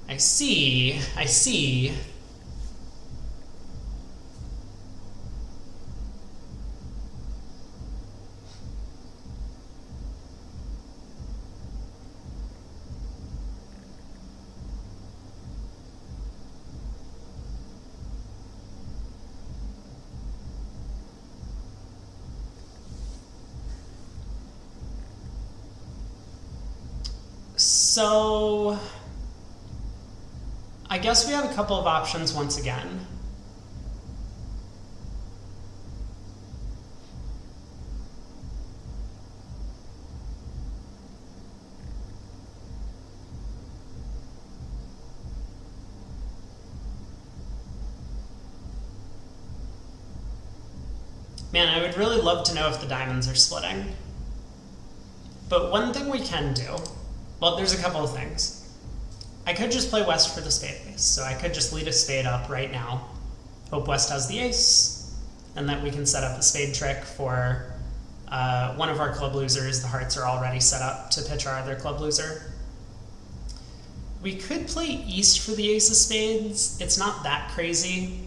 I see. So I guess we have a couple of options once again. Man, I would really love to know if the diamonds are splitting. But one thing we can do, well, there's a couple of things. I could just play West for the spade ace, so I could just lead a spade up right now, hope West has the ace, and that we can set up a spade trick for one of our club losers. The hearts are already set up to pitch our other club loser. We could play East for the ace of spades. It's not that crazy.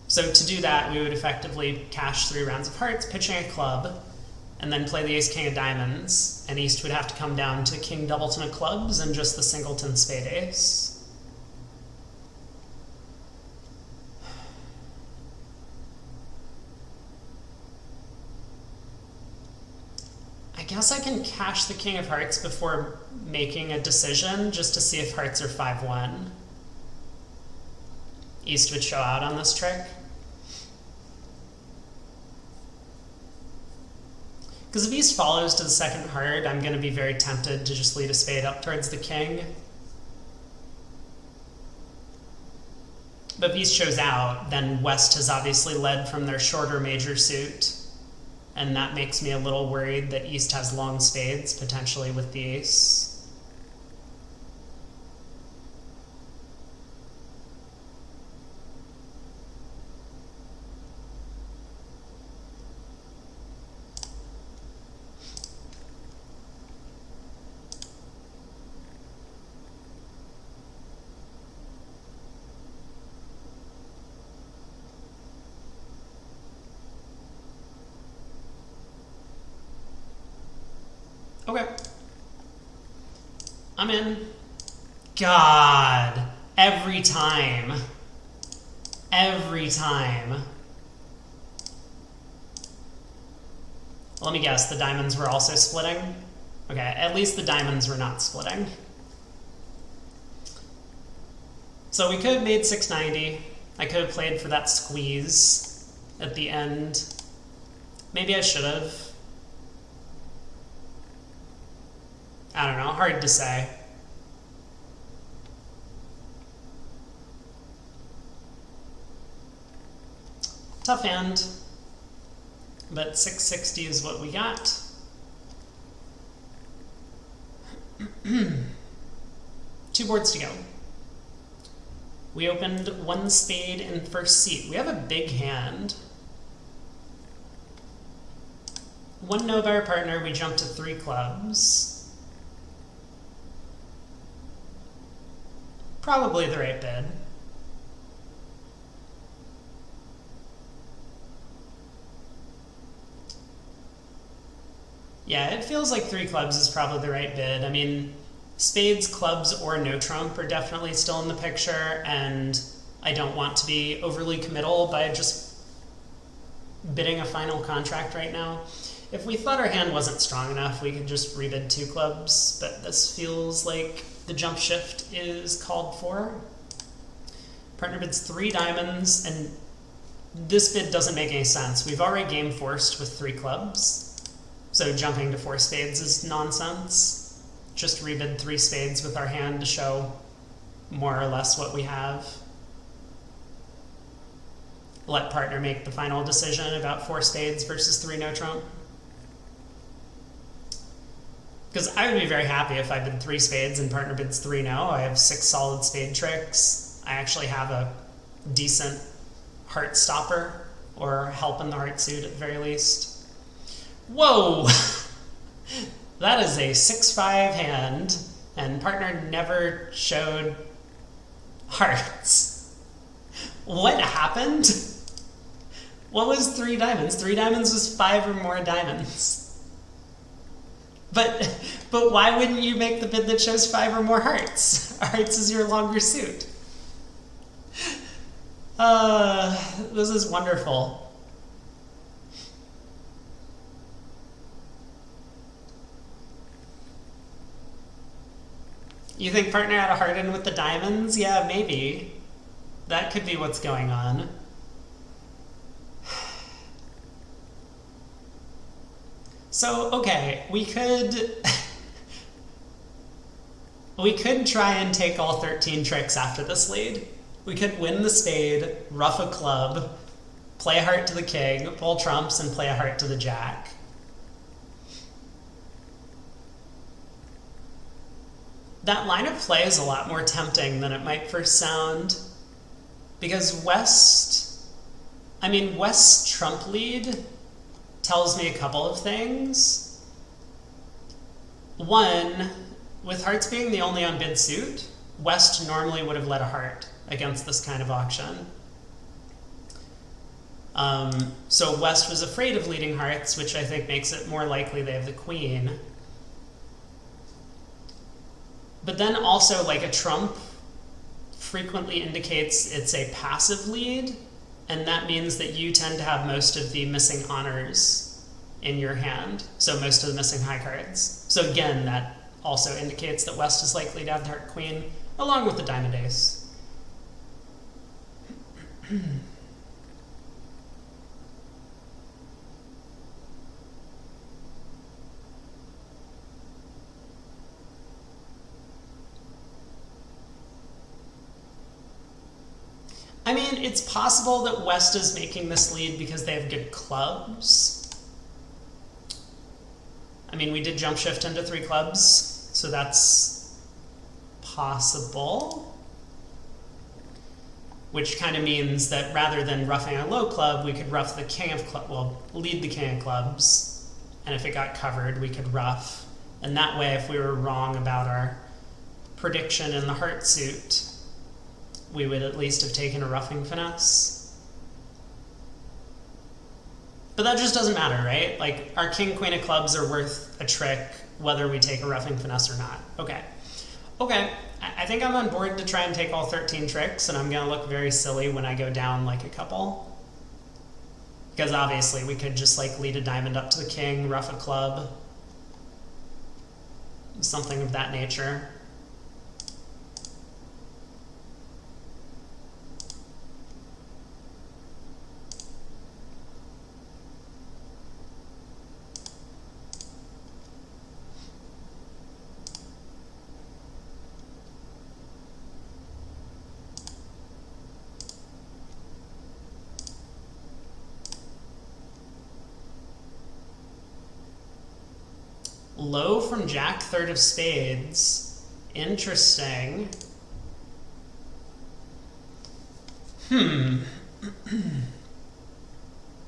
So to do that, we would effectively cash 3 rounds of hearts, pitching a club, and then play the ace king of diamonds, and East would have to come down to king doubleton of clubs and just the singleton spade ace. I guess I can cash the king of hearts before making a decision, just to see if hearts are 5-1. East would show out on this trick. Because if East follows to the second heart, I'm going to be very tempted to just lead a spade up towards the king. But if East shows out, then West has obviously led from their shorter major suit, and that makes me a little worried that East has long spades, potentially with the ace. Okay. I'm in. God. Every time. Every time. Let me guess, the diamonds were also splitting? Okay, at least the diamonds were not splitting. So we could have made 690. I could have played for that squeeze at the end. Maybe I should have. I don't know, hard to say. Tough hand, but 660 is what we got. Two boards to go. We opened one spade in first seat. We have a big hand. One no by our partner, we jump to 3 clubs. Probably the right bid. Yeah, it feels like 3 clubs is probably the right bid. I mean, spades, clubs, or no trump are definitely still in the picture, and I don't want to be overly committal by just bidding a final contract right now. If we thought our hand wasn't strong enough, we could just rebid 2 clubs, but this feels like the jump shift is called for. Partner bids 3 diamonds, and this bid doesn't make any sense. We've already game forced with 3 clubs, so jumping to 4 spades is nonsense. Just rebid 3 spades with our hand to show more or less what we have. Let partner make the final decision about 4 spades versus 3 no trump. Because I would be very happy if I bid 3 spades and partner bids 3 no. I have 6 solid spade tricks. I actually have a decent heart stopper, or help in the heart suit at the very least. Whoa! That is a 6-5 hand, and partner never showed hearts. What happened? What was 3 diamonds? 3 diamonds was 5 or more diamonds. But why wouldn't you make the bid that shows 5 or more hearts? Hearts is your longer suit. This is wonderful. You think partner had a heart in with the diamonds? Yeah, maybe. That could be what's going on. So, okay, we could try and take all 13 tricks after this lead. We could win the spade, ruff a club, play a heart to the king, pull trumps, and play a heart to the jack. That line of play is a lot more tempting than it might first sound, because West's trump lead tells me a couple of things. One, with hearts being the only unbid suit, West normally would have led a heart against this kind of auction. So West was afraid of leading hearts, which I think makes it more likely they have the queen. But then also, like, a trump frequently indicates it's a passive lead, and that means that you tend to have most of the missing honors in your hand, so most of the missing high cards. So again, that also indicates that West is likely to have the heart queen, along with the diamond ace. I mean, it's possible that West is making this lead because they have good clubs. I mean, we did jump shift into 3 clubs, so that's possible. Which kind of means that rather than roughing a low club, we could rough the king of clubs, well, lead the king of clubs, and if it got covered, we could rough. And that way, if we were wrong about our prediction in the heart suit, we would at least have taken a roughing finesse. But that just doesn't matter, right? Like, our king, queen of clubs are worth a trick whether we take a roughing finesse or not. Okay. Okay, I think I'm on board to try and take all 13 tricks, and I'm going to look very silly when I go down like a couple. Because obviously we could just like lead a diamond up to the king, rough a club, something of that nature. Low from jack, third of spades. Interesting.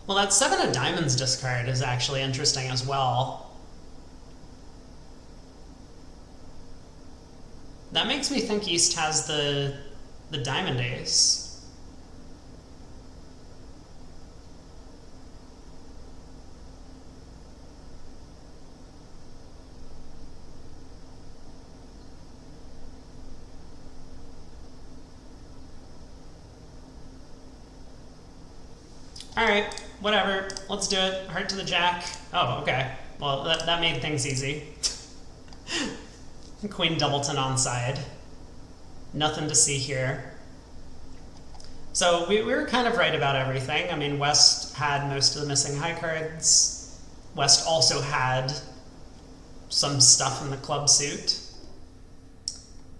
Well, that seven of diamonds discard is actually interesting as well. That makes me think East has the diamond ace. All right, whatever. Let's do it. Heart to the jack. Oh, okay. Well, that made things easy. Queen Doubleton on side. Nothing to see here. So we were kind of right about everything. I mean, West had most of the missing high cards. West also had some stuff in the club suit.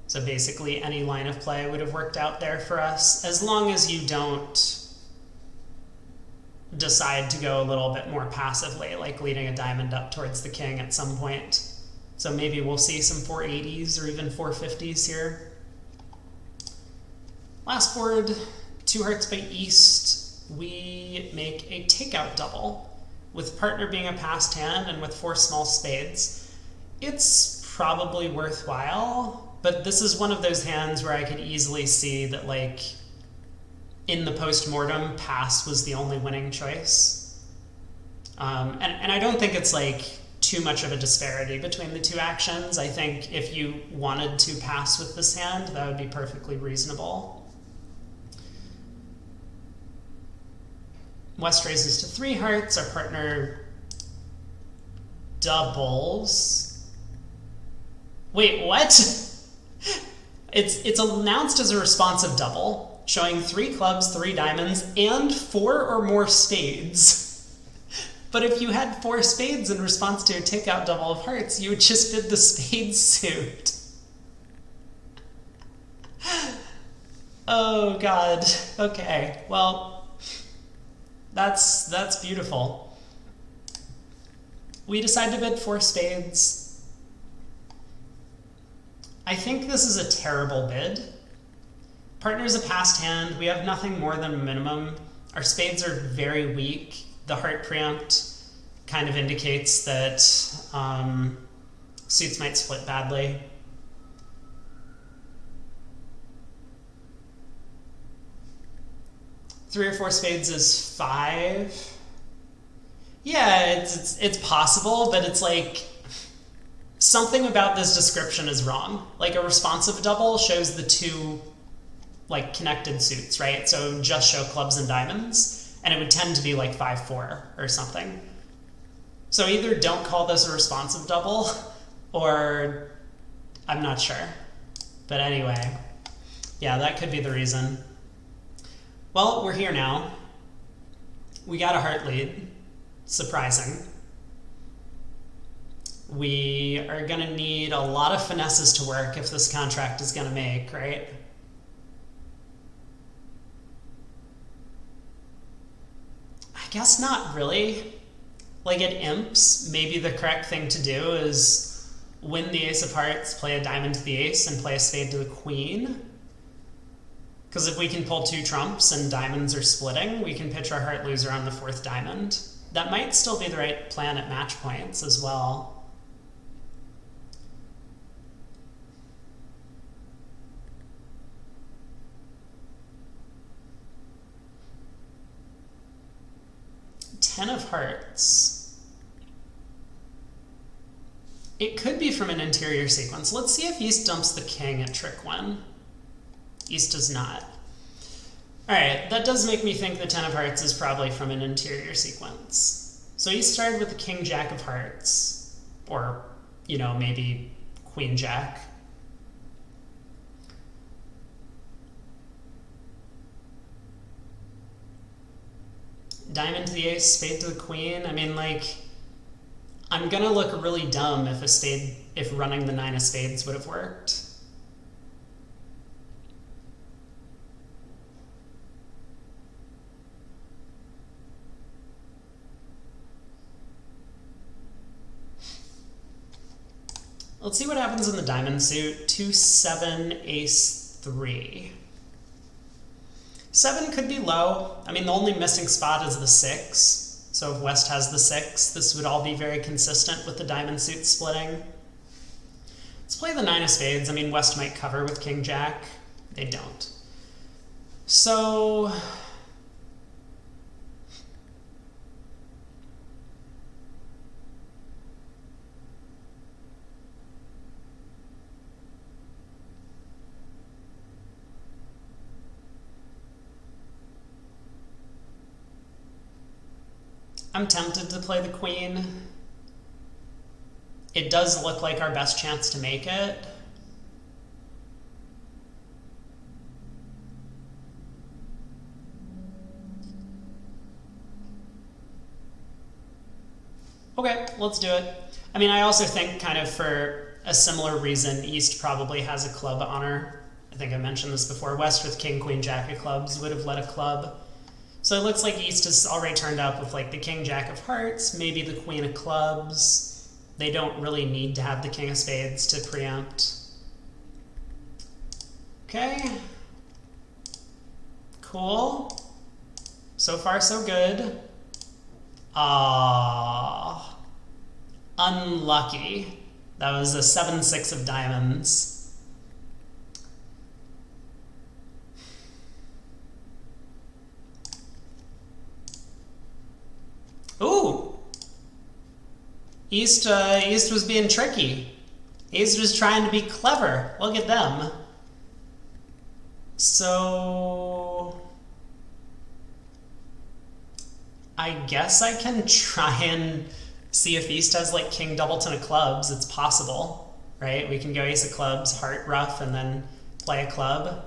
So basically any line of play would have worked out there for us, as long as you don't decide to go a little bit more passively, like leading a diamond up towards the king at some point. So maybe we'll see some 480s or even 450s here. Last board, 2 hearts by East. We make a takeout double, with partner being a passed hand and with 4 small spades. It's probably worthwhile, but this is one of those hands where I could easily see that, like, in the post-mortem, pass was the only winning choice. And I don't think it's like too much of a disparity between the two actions. I think if you wanted to pass with this hand, that would be perfectly reasonable. West raises to 3 hearts. Our partner doubles. Wait, what? It's announced as a responsive double, showing 3 clubs, 3 diamonds, and 4 or more spades. But if you had 4 spades in response to a takeout double of hearts, you would just bid the spade suit. Oh god. Okay, well, that's beautiful. We decide to bid 4 spades. I think this is a terrible bid. Partner's a passed hand. We have nothing more than a minimum. Our spades are very weak. The heart preempt kind of indicates that suits might split badly. Three or 4 spades is 5. Yeah, it's possible, but it's like something about this description is wrong. Like, a responsive double shows the 2 like connected suits, right? So just show clubs and diamonds, and it would tend to be like 5-4 or something. So either don't call this a responsive double, or I'm not sure. But anyway, yeah, that could be the reason. Well, we're here now. We got a heart lead. Surprising. We are going to need a lot of finesses to work if this contract is going to make, right? I guess not really. Like, at imps, maybe the correct thing to do is win the ace of hearts, play a diamond to the ace, and play a spade to the queen. Because if we can pull 2 trumps and diamonds are splitting, we can pitch our heart loser on the 4th diamond. That might still be the right plan at match points as well. 10 of hearts. It could be from an interior sequence. Let's see if East dumps the king at trick 1. East does not. Alright, that does make me think the 10 of hearts is probably from an interior sequence. So East started with the king jack of hearts, or, you know, maybe queen jack. Diamond to the ace, spade to the queen. I mean, like, I'm gonna look really dumb if running the 9 of spades would have worked. Let's see what happens in the diamond suit. 2, 7, ace, 3. 7 could be low. I mean, the only missing spot is the 6. So if West has the 6, this would all be very consistent with the diamond suit splitting. Let's play the 9 of spades. I mean, West might cover with king jack. They don't. So I'm tempted to play the queen. It does look like our best chance to make it. Okay, let's do it. I mean, I also think kind of for a similar reason, East probably has a club honor. I think I mentioned this before. West with king, queen, jack of clubs would have led a club. So it looks like East is already turned up with like the king, jack of hearts, maybe the queen of clubs. They don't really need to have the king of spades to preempt. Okay. Cool. So far, so good. Unlucky. That was a 7-6 of diamonds. Ooh! East was being tricky. East was trying to be clever. Look at them. So I guess I can try and see if East has like king doubleton of clubs. It's possible, right? We can go ace of clubs, heart rough, and then play a club.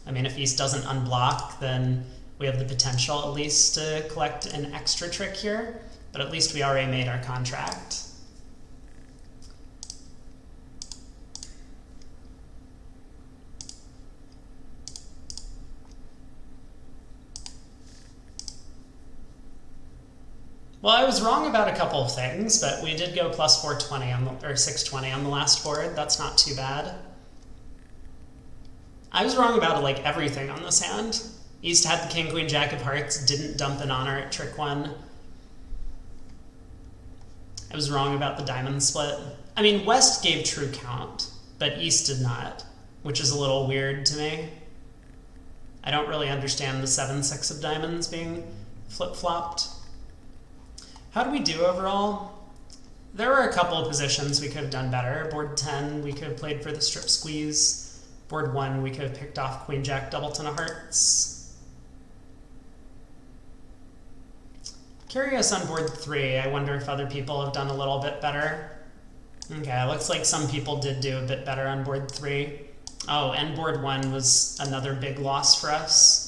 I mean, if East doesn't unblock, then we have the potential at least to collect an extra trick here, but at least we already made our contract. Well, I was wrong about a couple of things, but we did go plus 420 on the, or 620 on the last board. That's not too bad. I was wrong about like everything on this hand. East had the king, queen, jack of hearts, didn't dump an honor at trick 1. I was wrong about the diamond split. I mean, West gave true count, but East did not, which is a little weird to me. I don't really understand the 7-6 of diamonds being flip-flopped. How do we do overall? There were a couple of positions we could have done better. Board 10, we could have played for the strip squeeze. Board 1, we could have picked off queen, jack, doubleton of hearts. Curious on board 3, I wonder if other people have done a little bit better. Okay, looks like some people did do a bit better on board 3. Oh, and board 1 was another big loss for us.